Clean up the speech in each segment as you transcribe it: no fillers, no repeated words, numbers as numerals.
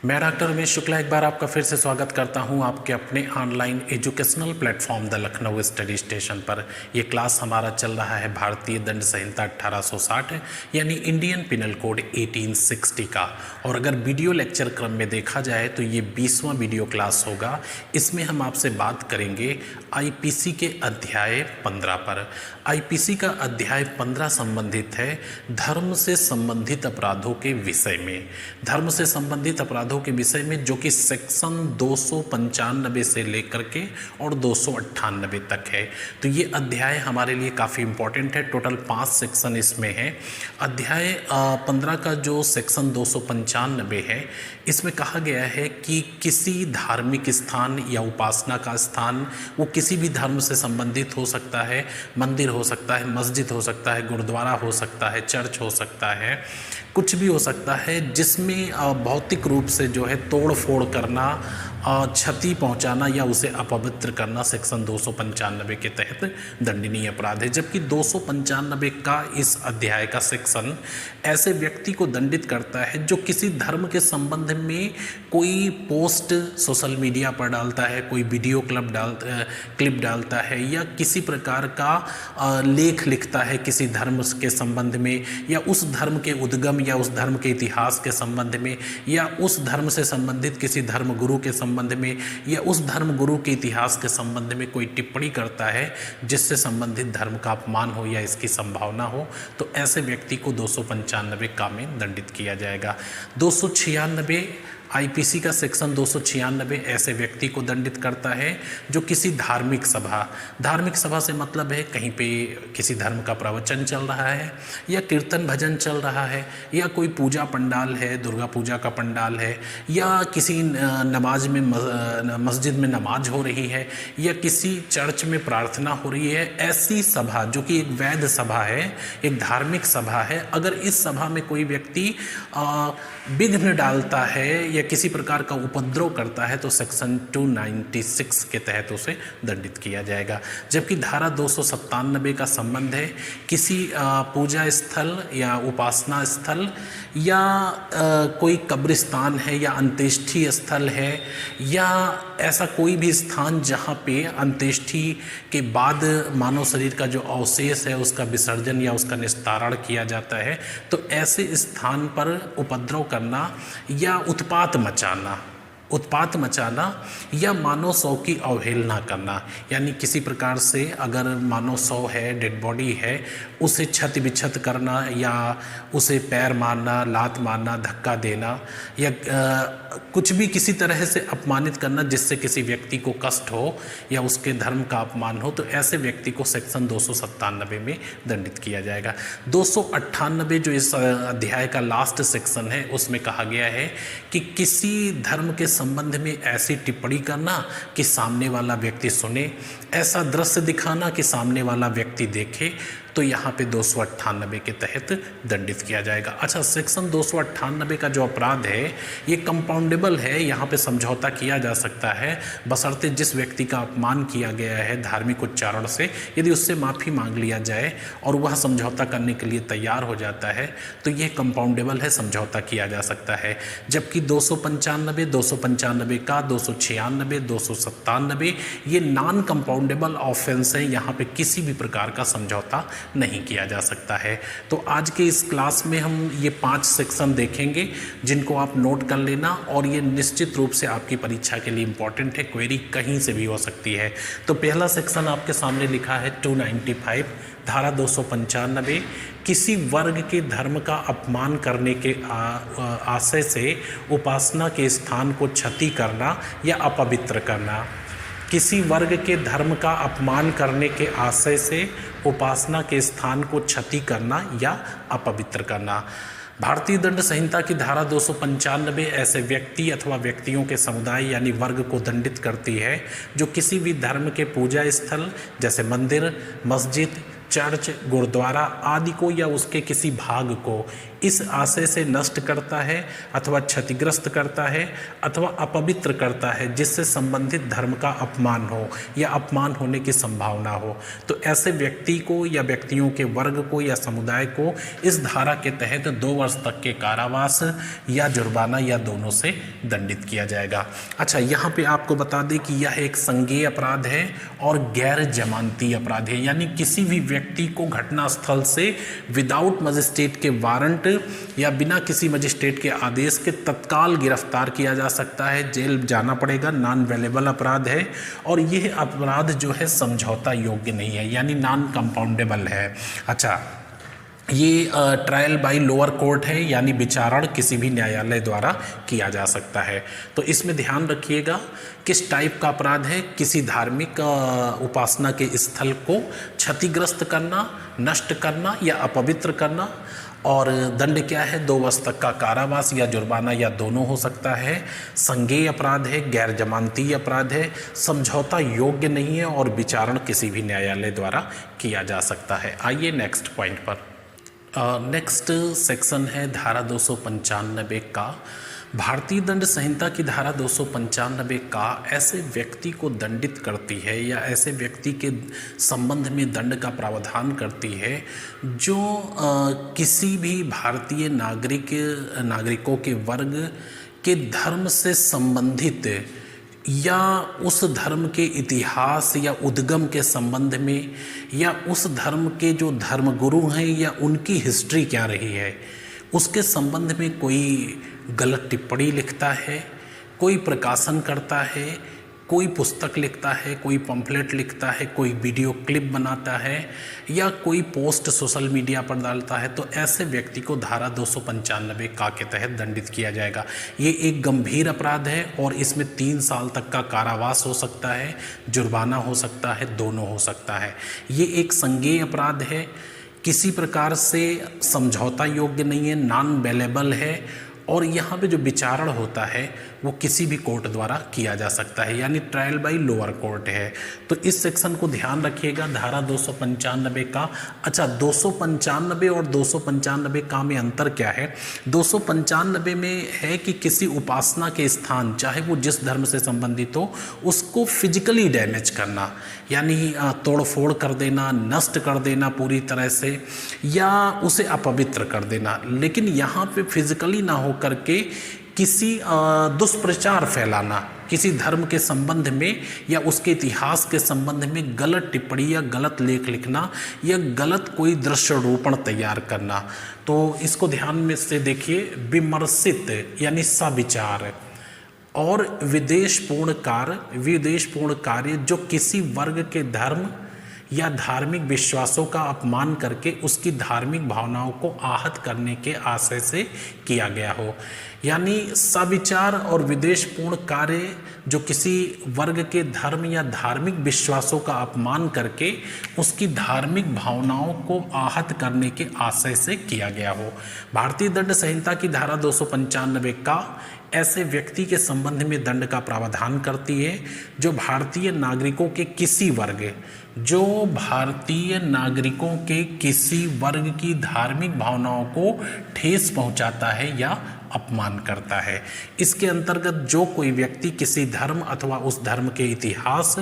मैं डॉक्टर रमेश शुक्ला एक बार आपका फिर से स्वागत करता हूं आपके अपने online educational platform the Lucknow study station पर। ये क्लास हमारा चल रहा है भारतीय दंड संहिता 1860 यानी इंडियन पिनल कोड 1860 का। और अगर वीडियो लेक्चर क्रम में देखा जाए तो ये 20वां वीडियो क्लास होगा। इसमें हम आपसे बात करेंगे आईपीसी के अध्याय 15 पर। आईपीसी का अध्याय 15 संबंधित है धर्म से संबंधित अपराधों के विषय में। धर्म से संबंधित अपराधों के विषय में जो कि सेक्शन 295 से लेकर के और 298 तक है। तो ये अध्याय हमारे लिए काफ़ी इम्पोर्टेंट है। टोटल 5 सेक्शन इसमें है। अध्याय 15 का जो सेक्शन 295 है, इसमें कहा गया है कि किसी धार्मिक स्थान या उपासना का स्थान, वो किसी भी धर्म से संबंधित हो सकता है, मंदिर हो सकता है, मस्जिद हो सकता है, गुरुद्वारा हो सकता है, चर्च हो सकता है, कुछ भी हो सकता है जिसमें भौतिक रूप से जो है तोड़ फोड़ करना, क्षति पहुंचाना या उसे अपवित्र करना सेक्शन 295 के तहत दंडनीय अपराध है। जबकि 295 का इस अध्याय का सेक्शन ऐसे व्यक्ति को दंडित करता है जो किसी धर्म के संबंध में कोई पोस्ट सोशल मीडिया पर डालता है, कोई वीडियो क्लिप डालता है या किसी प्रकार का लेख लिखता है किसी धर्म के संबंध में, या उस धर्म के उद्गम या उस धर्म के इतिहास के संबंध में, या उस धर्म से संबंधित किसी धर्म गुरु के संबंध में, या उस धर्म गुरु के इतिहास के संबंध में कोई टिप्पणी करता है जिससे संबंधित धर्म का अपमान हो या इसकी संभावना हो, तो ऐसे व्यक्ति को 295 का में दंडित किया जाएगा। 296 आईपीसी का सेक्शन 296 ऐसे व्यक्ति को दंडित करता है जो किसी धार्मिक सभा से मतलब है कहीं पे किसी धर्म का प्रवचन चल रहा है या कीर्तन भजन चल रहा है या कोई पूजा पंडाल है, दुर्गा पूजा का पंडाल है, या किसी नमाज में मस्जिद में नमाज हो रही है या किसी चर्च में प्रार्थना हो रही है। ऐसी सभा जो कि एक वैध सभा है, एक धार्मिक सभा है, अगर इस सभा में कोई व्यक्ति विघ्न डालता है या किसी प्रकार का उपद्रव करता है तो सेक्शन 296 के तहत उसे दंडित किया जाएगा। जबकि धारा 297 का संबंध है किसी पूजा स्थल या उपासना स्थल या कोई कब्रिस्तान है या अंत्येष्टि स्थल है या ऐसा कोई भी स्थान जहाँ पे अंत्येष्टि के बाद मानव शरीर का जो अवशेष है उसका विसर्जन या उसका निस्तारण किया जाता है, तो ऐसे स्थान पर उपद्रव करना या उत्पात मचाना या मानव शव की अवहेलना करना, यानी किसी प्रकार से अगर मानव शव है, डेड बॉडी है, उसे क्षत विक्षत करना या उसे पैर मारना, लात मारना, धक्का देना या कुछ भी किसी तरह से अपमानित करना जिससे किसी व्यक्ति को कष्ट हो या उसके धर्म का अपमान हो, तो ऐसे व्यक्ति को सेक्शन 297 में दंडित किया जाएगा। 298 जो इस अध्याय का लास्ट सेक्शन है उसमें कहा गया है कि किसी धर्म के संबंध में ऐसी टिप्पणी करना कि सामने वाला व्यक्ति सुने, ऐसा दृश्य दिखाना कि सामने वाला व्यक्ति देखे, तो यहाँ पे 298 के तहत दंडित किया जाएगा। अच्छा, सेक्शन 298 का जो अपराध है ये कंपाउंडेबल है, यहाँ पे समझौता किया जा सकता है बशर्ते जिस व्यक्ति का अपमान किया गया है धार्मिक उच्चारण से, यदि उससे माफ़ी मांग लिया जाए और वह समझौता करने के लिए तैयार हो जाता है तो ये कंपाउंडेबल है, समझौता किया जा सकता है। जबकि 295 का 296, 297 ये नॉन कंपाउंडेबल ऑफेंस है, यहाँ पे किसी भी प्रकार का समझौता नहीं किया जा सकता है। तो आज के इस क्लास में हम ये 5 सेक्शन देखेंगे जिनको आप नोट कर लेना, और ये निश्चित रूप से आपकी परीक्षा के लिए इम्पॉर्टेंट है, क्वेरी कहीं से भी हो सकती है। तो पहला सेक्शन आपके सामने लिखा है 295 धारा 295 किसी वर्ग के धर्म का अपमान करने के आशय से उपासना के स्थान को क्षति करना या अपवित्र करना। किसी वर्ग के धर्म का अपमान करने के आशय से उपासना के स्थान को क्षति करना या अपवित्र करना। भारतीय दंड संहिता की धारा 295 ऐसे व्यक्ति अथवा व्यक्तियों के समुदाय यानी वर्ग को दंडित करती है जो किसी भी धर्म के पूजा स्थल जैसे मंदिर, मस्जिद, चर्च, गुरुद्वारा आदि को या उसके किसी भाग को इस आशय से नष्ट करता है अथवा क्षतिग्रस्त करता है अथवा अपवित्र करता है जिससे संबंधित धर्म का अपमान हो या अपमान होने की संभावना हो, तो ऐसे व्यक्ति को या व्यक्तियों के वर्ग को या समुदाय को इस धारा के तहत 2 वर्ष तक के कारावास या जुर्माना या दोनों से दंडित किया जाएगा। अच्छा, यहाँ पे आपको बता दें कि यह एक संज्ञेय अपराध है और गैर जमानती अपराध है, यानी किसी भी व्यक्ति को घटना स्थल से विदाउट मजिस्ट्रेट के वारंट या बिना किसी मजिस्ट्रेट के आदेश के तत्काल गिरफ्तार किया जा सकता है, जेल जाना पड़ेगा। नॉन वेलेबल अपराध है और यह अपराध जो है समझौता योग्य नहीं है, यानी नॉन कंपाउंडेबल है। अच्छा, ये ट्रायल बाय लोअर कोर्ट है, यानी विचारण किसी भी न्यायालय द्वारा किया जा सकता है। तो इसमें ध्यान रखिएगा किस टाइप का अपराध है। किसी धार्मिक उपासना के स्थल को क्षतिग्रस्त करना, नष्ट करना या अपवित्र करना, और दंड क्या है, 2 वर्ष तक का कारावास या जुर्माना या दोनों हो सकता है। संज्ञेय अपराध है, गैर जमानती अपराध है, समझौता योग्य नहीं है और विचारण किसी भी न्यायालय द्वारा किया जा सकता है। आइए नेक्स्ट पॉइंट पर। नेक्स्ट सेक्शन है धारा 295 का। भारतीय दंड संहिता की धारा 295 का ऐसे व्यक्ति को दंडित करती है या ऐसे व्यक्ति के संबंध में दंड का प्रावधान करती है जो किसी भी भारतीय नागरिकों के वर्ग के धर्म से संबंधित या उस धर्म के इतिहास या उद्गम के संबंध में या उस धर्म के जो धर्मगुरु हैं या उनकी हिस्ट्री क्या रही है उसके संबंध में कोई गलत टिप्पणी लिखता है, कोई प्रकाशन करता है, कोई पुस्तक लिखता है, कोई पम्फलेट लिखता है, कोई वीडियो क्लिप बनाता है या कोई पोस्ट सोशल मीडिया पर डालता है, तो ऐसे व्यक्ति को धारा 295 का के तहत दंडित किया जाएगा। ये एक गंभीर अपराध है और इसमें 3 साल तक का कारावास हो सकता है, जुर्माना हो सकता है, दोनों हो सकता है। ये एक संज्ञेय अपराध है, किसी प्रकार से समझौता योग्य नहीं है, नॉन बेलेबल है और यहाँ पे जो विचारण होता है वो किसी भी कोर्ट द्वारा किया जा सकता है, यानी ट्रायल बाय लोअर कोर्ट है। तो इस सेक्शन को ध्यान रखिएगा, धारा 295 का। अच्छा, 295 और 295 का में अंतर क्या है? 295 में है कि किसी उपासना के स्थान, चाहे वो जिस धर्म से संबंधित हो, उसको फिजिकली डैमेज करना, यानी तोड़फोड़ कर देना, नष्ट कर देना पूरी तरह से, या उसे अपवित्र कर देना। लेकिन यहाँ पे फिजिकली ना हो करके किसी दुष्प्रचार फैलाना, किसी धर्म के संबंध में या उसके इतिहास के संबंध में गलत टिप्पणी या गलत लेख लिखना या गलत कोई दृश्यरूपण तैयार करना। तो इसको ध्यान में से देखिए, विमर्शित यानी सविचार और विद्वेषपूर्ण कार्य जो किसी वर्ग के धर्म या धार्मिक विश्वासों का अपमान करके उसकी धार्मिक भावनाओं को आहत करने के आशय से किया गया हो, यानी सविचार और विद्वेषपूर्ण कार्य जो किसी वर्ग के धर्म या धार्मिक विश्वासों का अपमान करके उसकी धार्मिक भावनाओं को आहत करने के आशय से किया गया हो। भारतीय दंड संहिता की धारा 295 का ऐसे व्यक्ति के संबंध में दंड का प्रावधान करती है जो भारतीय नागरिकों के किसी वर्ग की धार्मिक भावनाओं को ठेस पहुंचाता है या अपमान करता है। इसके अंतर्गत जो कोई व्यक्ति किसी धर्म अथवा उस धर्म के इतिहास,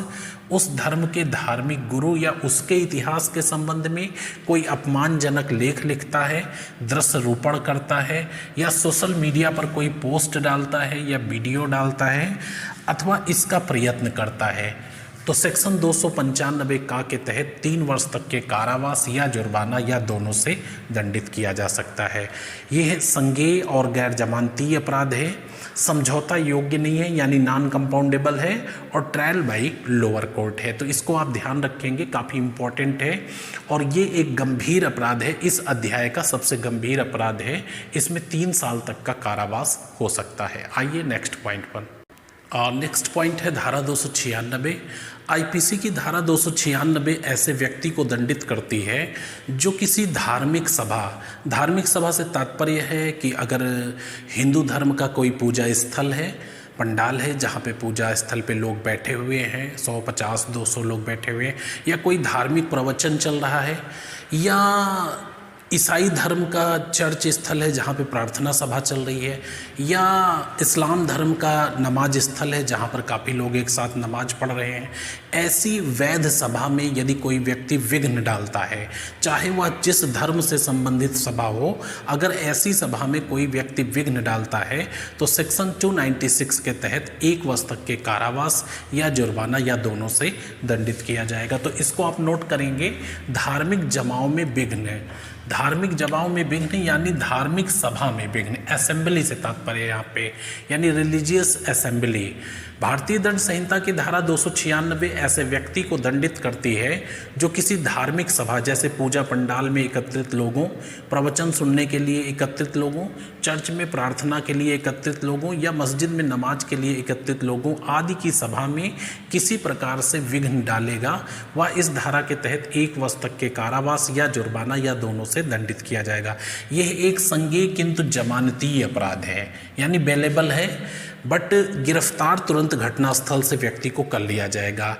उस धर्म के धार्मिक गुरु या उसके इतिहास के संबंध में कोई अपमानजनक लेख लिखता है, दृश्य रूपण करता है या सोशल मीडिया पर कोई पोस्ट डालता है या वीडियो डालता है अथवा इसका प्रयत्न करता है, तो सेक्शन 295 का के तहत 3 वर्ष तक के कारावास या जुर्माना या दोनों से दंडित किया जा सकता है। यह संज्ञेय और गैर जमानती अपराध है, समझौता योग्य नहीं है यानी नॉन कंपाउंडेबल है और ट्रायल बाय लोअर कोर्ट है। तो इसको आप ध्यान रखेंगे, काफ़ी इम्पोर्टेंट है और ये एक गंभीर अपराध है, इस अध्याय का सबसे गंभीर अपराध है। इसमें 3 साल तक का कारावास हो सकता है। आइए नेक्स्ट पॉइंट पर। नेक्स्ट पॉइंट है धारा 296। आईपीसी की धारा 296 ऐसे व्यक्ति को दंडित करती है जो किसी धार्मिक सभा से तात्पर्य है कि अगर हिंदू धर्म का कोई पूजा स्थल है, पंडाल है जहाँ पे पूजा स्थल पे लोग बैठे हुए हैं, 150-200 लोग बैठे हुए हैं, या कोई धार्मिक प्रवचन चल रहा है, या ईसाई धर्म का चर्च स्थल है जहाँ पे प्रार्थना सभा चल रही है, या इस्लाम धर्म का नमाज स्थल है जहाँ पर काफ़ी लोग एक साथ नमाज पढ़ रहे हैं। ऐसी वैध सभा में यदि कोई व्यक्ति विघ्न डालता है, चाहे वह जिस धर्म से संबंधित सभा हो, अगर ऐसी सभा में कोई व्यक्ति विघ्न डालता है तो सेक्शन 296 के तहत 1 वर्ष तक के कारावास या जुर्माना या दोनों से दंडित किया जाएगा। तो इसको आप नोट करेंगे, धार्मिक जमाव में विघ्न, धार्मिक जमाव में विघ्न यानी धार्मिक सभा में विघ्न, असेंबली से तात्पर्य यहाँ पे, यानी रिलीजियस असेंबली। भारतीय दंड संहिता की धारा 296 ऐसे व्यक्ति को दंडित करती है जो किसी धार्मिक सभा जैसे पूजा पंडाल में एकत्रित लोगों, प्रवचन सुनने के लिए एकत्रित लोगों, चर्च में प्रार्थना के लिए एकत्रित लोगों या मस्जिद में नमाज के लिए एकत्रित लोगों आदि की सभा में किसी प्रकार से विघ्न डालेगा, वह इस धारा के तहत 1 वर्ष तक के कारावास या जुर्माना या दोनों से दंडित किया जाएगा। यह एक संज्ञेय किंतु जमानती अपराध है, यानी बेलेबल है, बट गिरफ्तार तुरंत घटनास्थल से व्यक्ति को कर लिया जाएगा।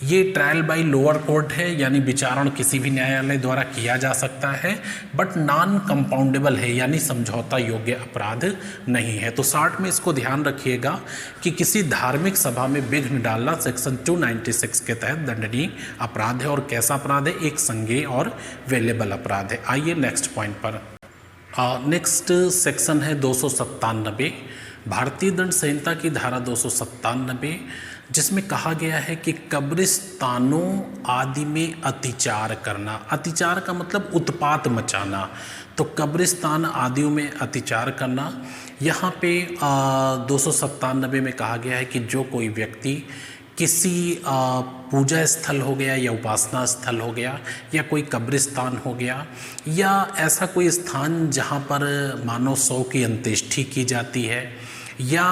ये ट्रायल बाय लोअर कोर्ट है, यानी विचारण किसी भी न्यायालय द्वारा किया जा सकता है, बट नॉन कंपाउंडेबल है, यानी समझौता योग्य अपराध नहीं है। तो शॉर्ट में इसको ध्यान रखिएगा कि किसी धार्मिक सभा में विघ्न डालना सेक्शन 296 के तहत दंडनीय अपराध है। और कैसा अपराध है? एक संज्ञेय और वेलेबल अपराध है। आइए नेक्स्ट पॉइंट पर। नेक्स्ट सेक्शन है 297 भारतीय दंड संहिता की धारा 297, जिसमें कहा गया है कि कब्रिस्तानों आदि में अतिचार करना। अतिचार का मतलब उत्पात मचाना, तो कब्रिस्तान आदियों में अतिचार करना। यहाँ पे 297 में कहा गया है कि जो कोई व्यक्ति किसी पूजा स्थल हो गया या उपासना स्थल हो गया या कोई कब्रिस्तान हो गया या ऐसा कोई स्थान जहाँ पर मानव शव की अंत्येष्टि की जाती है या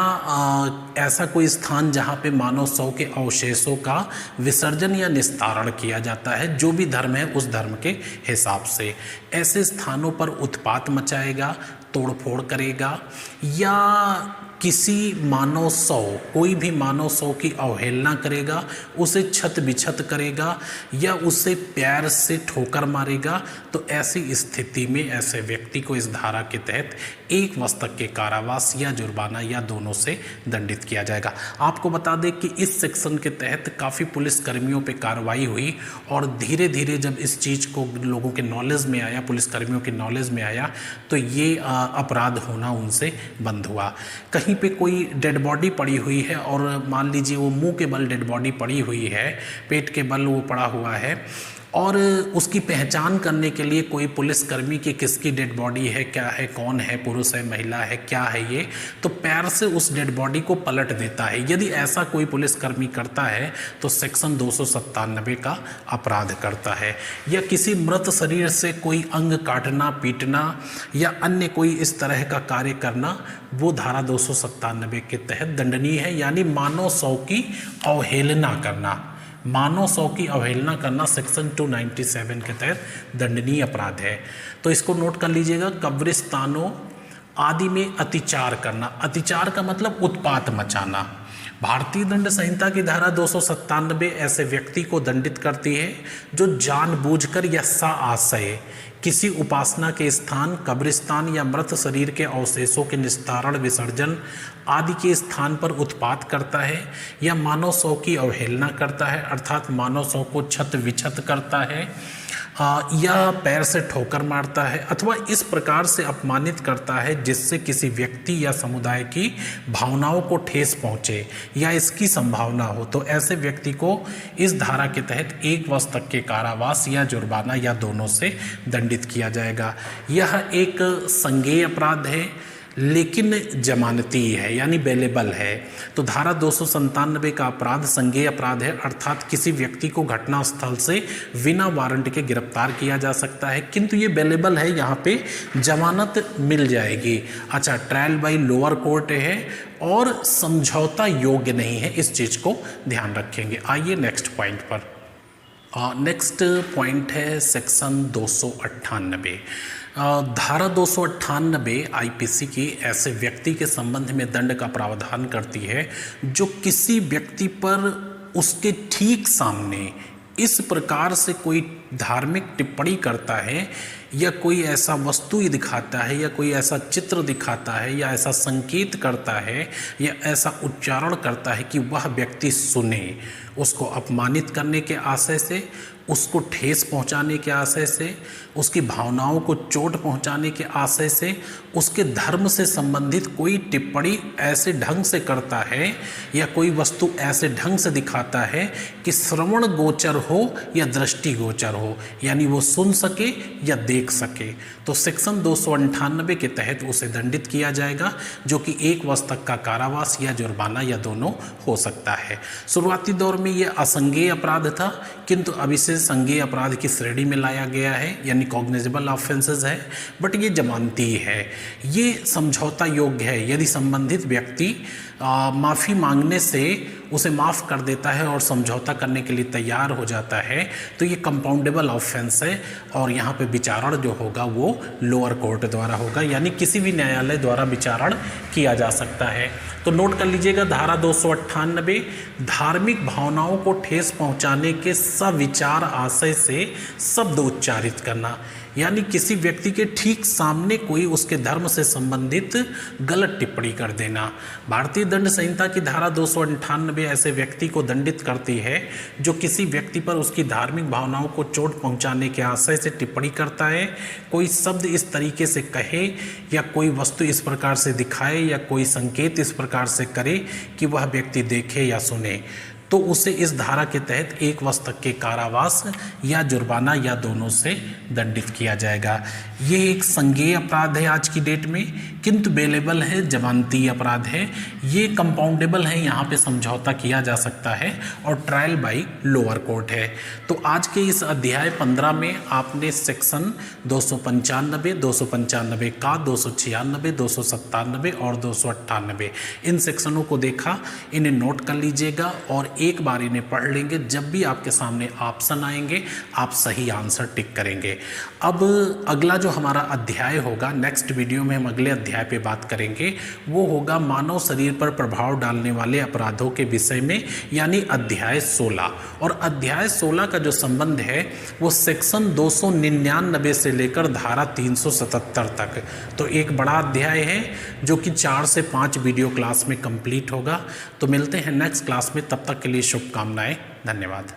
ऐसा कोई स्थान जहाँ पे मानव शव के अवशेषों का विसर्जन या निस्तारण किया जाता है, जो भी धर्म है उस धर्म के हिसाब से, ऐसे स्थानों पर उत्पात मचाएगा, तोड़फोड़ करेगा या किसी मानव शव, कोई भी मानव शव की अवहेलना करेगा, उसे छत बिछत करेगा या उसे पैर से ठोकर मारेगा, तो ऐसी स्थिति में ऐसे व्यक्ति को इस धारा के तहत 1 वर्ष तक के कारावास या जुर्माना या दोनों से दंडित किया जाएगा। आपको बता दें कि इस सेक्शन के तहत काफ़ी पुलिसकर्मियों पे कार्रवाई हुई और धीरे धीरे जब इस चीज़ को लोगों के नॉलेज में आया, पुलिसकर्मियों के नॉलेज में आया, तो ये अपराध होना उनसे बंद हुआ। कहीं पे कोई डेड बॉडी पड़ी हुई है और मान लीजिए वो मुंह के बल डेड बॉडी पड़ी हुई है, पेट के बल वो पड़ा हुआ है और उसकी पहचान करने के लिए कोई पुलिसकर्मी की किसकी डेड बॉडी है, क्या है, कौन है, पुरुष है, महिला है, क्या है ये, तो पैर से उस डेड बॉडी को पलट देता है। यदि ऐसा कोई पुलिसकर्मी करता है तो सेक्शन 297 का अपराध करता है। या किसी मृत शरीर से कोई अंग काटना, पीटना या अन्य कोई इस तरह का कार्य करना, वो धारा 297 के तहत दंडनीय है, यानी मानव शव की अवहेलना करना। मानव शव की अवहेलना करना सेक्शन 297 के तहत दंडनीय अपराध है। तो इसको नोट कर लीजिएगा। कब्रिस्तानों आदि में अतिचार करना, अतिचार का मतलब उत्पात मचाना। भारतीय दंड संहिता की धारा 297 ऐसे व्यक्ति को दंडित करती है जो जानबूझकर या साआशय किसी उपासना के स्थान, कब्रिस्तान या मृत शरीर के अवशेषों के निस्तारण, विसर्जन आदि के स्थान पर उत्पात करता है या मानव शव की अवहेलना करता है, अर्थात मानव शव को छत विछत करता है या पैर से ठोकर मारता है अथवा इस प्रकार से अपमानित करता है जिससे किसी व्यक्ति या समुदाय की भावनाओं को ठेस पहुंचे या इसकी संभावना हो, तो ऐसे व्यक्ति को इस धारा के तहत 1 वर्ष तक के कारावास या जुर्माना या दोनों से दंडित किया जाएगा। यह एक संज्ञेय अपराध है लेकिन जमानती है, यानी बेलेबल है। तो धारा 297 का अपराध संज्ञेय अपराध है, अर्थात किसी व्यक्ति को घटनास्थल से बिना वारंट के गिरफ्तार किया जा सकता है, किंतु ये बेलेबल है, यहाँ पे जमानत मिल जाएगी। अच्छा, ट्रायल बाय लोअर कोर्ट है और समझौता योग्य नहीं है, इस चीज़ को ध्यान रखेंगे। आइए नेक्स्ट पॉइंट पर। नेक्स्ट पॉइंट है सेक्शन 298। धारा 298 आईपीसी की ऐसे व्यक्ति के संबंध में दंड का प्रावधान करती है जो किसी व्यक्ति पर उसके ठीक सामने इस प्रकार से कोई धार्मिक टिप्पणी करता है या कोई ऐसा वस्तु दिखाता है या कोई ऐसा चित्र दिखाता है या ऐसा संकेत करता है या ऐसा उच्चारण करता है कि वह व्यक्ति सुने, उसको अपमानित करने के आशय से, उसको ठेस पहुंचाने के आशय से, उसकी भावनाओं को चोट पहुंचाने के आशय से, उसके धर्म से संबंधित कोई टिप्पणी ऐसे ढंग से करता है या कोई वस्तु ऐसे ढंग से दिखाता है कि श्रवण गोचर हो या दृष्टि गोचर हो, यानी वो सुन सके या देख सके, तो सेक्शन 298 के तहत उसे दंडित किया जाएगा, जो कि 1 वर्ष तक का कारावास या जुर्माना या दोनों हो सकता है। शुरुआती दौर में यह असंज्ञेय अपराध था, किंतु अब इसे संज्ञेय अपराध की श्रेणी में लाया गया है, यानी कॉग्निजेबल ऑफेंसेस है, बट ये जमानती है, ये समझौता योग्य है। यदि संबंधित व्यक्ति माफ़ी मांगने से उसे माफ़ कर देता है और समझौता करने के लिए तैयार हो जाता है तो ये कंपाउंडेबल ऑफेंस है और यहाँ पे विचारण जो होगा वो लोअर कोर्ट द्वारा होगा, यानी किसी भी न्यायालय द्वारा विचारण किया जा सकता है। तो नोट कर लीजिएगा, धारा 298 धार्मिक भावनाओं को ठेस पहुँचाने के सविचार आशय से शब्द उच्चारित करना, यानी किसी व्यक्ति के ठीक सामने कोई उसके धर्म से संबंधित गलत टिप्पणी कर देना। भारतीय दंड संहिता की धारा 298 ऐसे व्यक्ति को दंडित करती है जो किसी व्यक्ति पर उसकी धार्मिक भावनाओं को चोट पहुंचाने के आशय से टिप्पणी करता है, कोई शब्द इस तरीके से कहे या कोई वस्तु इस प्रकार से दिखाए या कोई संकेत इस प्रकार से करे कि वह व्यक्ति देखे या सुने, तो उसे इस धारा के तहत 1 वर्ष तक के कारावास या जुर्माना या दोनों से दंडित किया जाएगा। ये एक संज्ञेय अपराध है आज की डेट में, किंतु बेलेबल है, जमानती अपराध है, ये कंपाउंडेबल है, यहाँ पे समझौता किया जा सकता है और ट्रायल बाय लोअर कोर्ट है। तो आज के इस अध्याय 15 में आपने सेक्शन 295, 295 का, 296, 297 और 298 इन सेक्शनों को देखा, इन्हें नोट कर लीजिएगा और एक बार इन्हें पढ़ लेंगे। जब भी आपके सामने ऑप्शन आएंगे आप सही आंसर टिक करेंगे। अब अगला जो हमारा अध्याय होगा, नेक्स्ट वीडियो में हम अगले अध्याय पे बात करेंगे, वो होगा मानव शरीर पर प्रभाव डालने वाले अपराधों के विषय में, यानी अध्याय 16। और अध्याय 16 का जो संबंध है वो सेक्शन 299 से लेकर धारा 377 तक, तो एक बड़ा अध्याय है जो कि 4 से 5 वीडियो क्लास में कंप्लीट होगा। तो मिलते हैं नेक्स्ट क्लास में, तब तक के लिए शुभकामनाएं, धन्यवाद।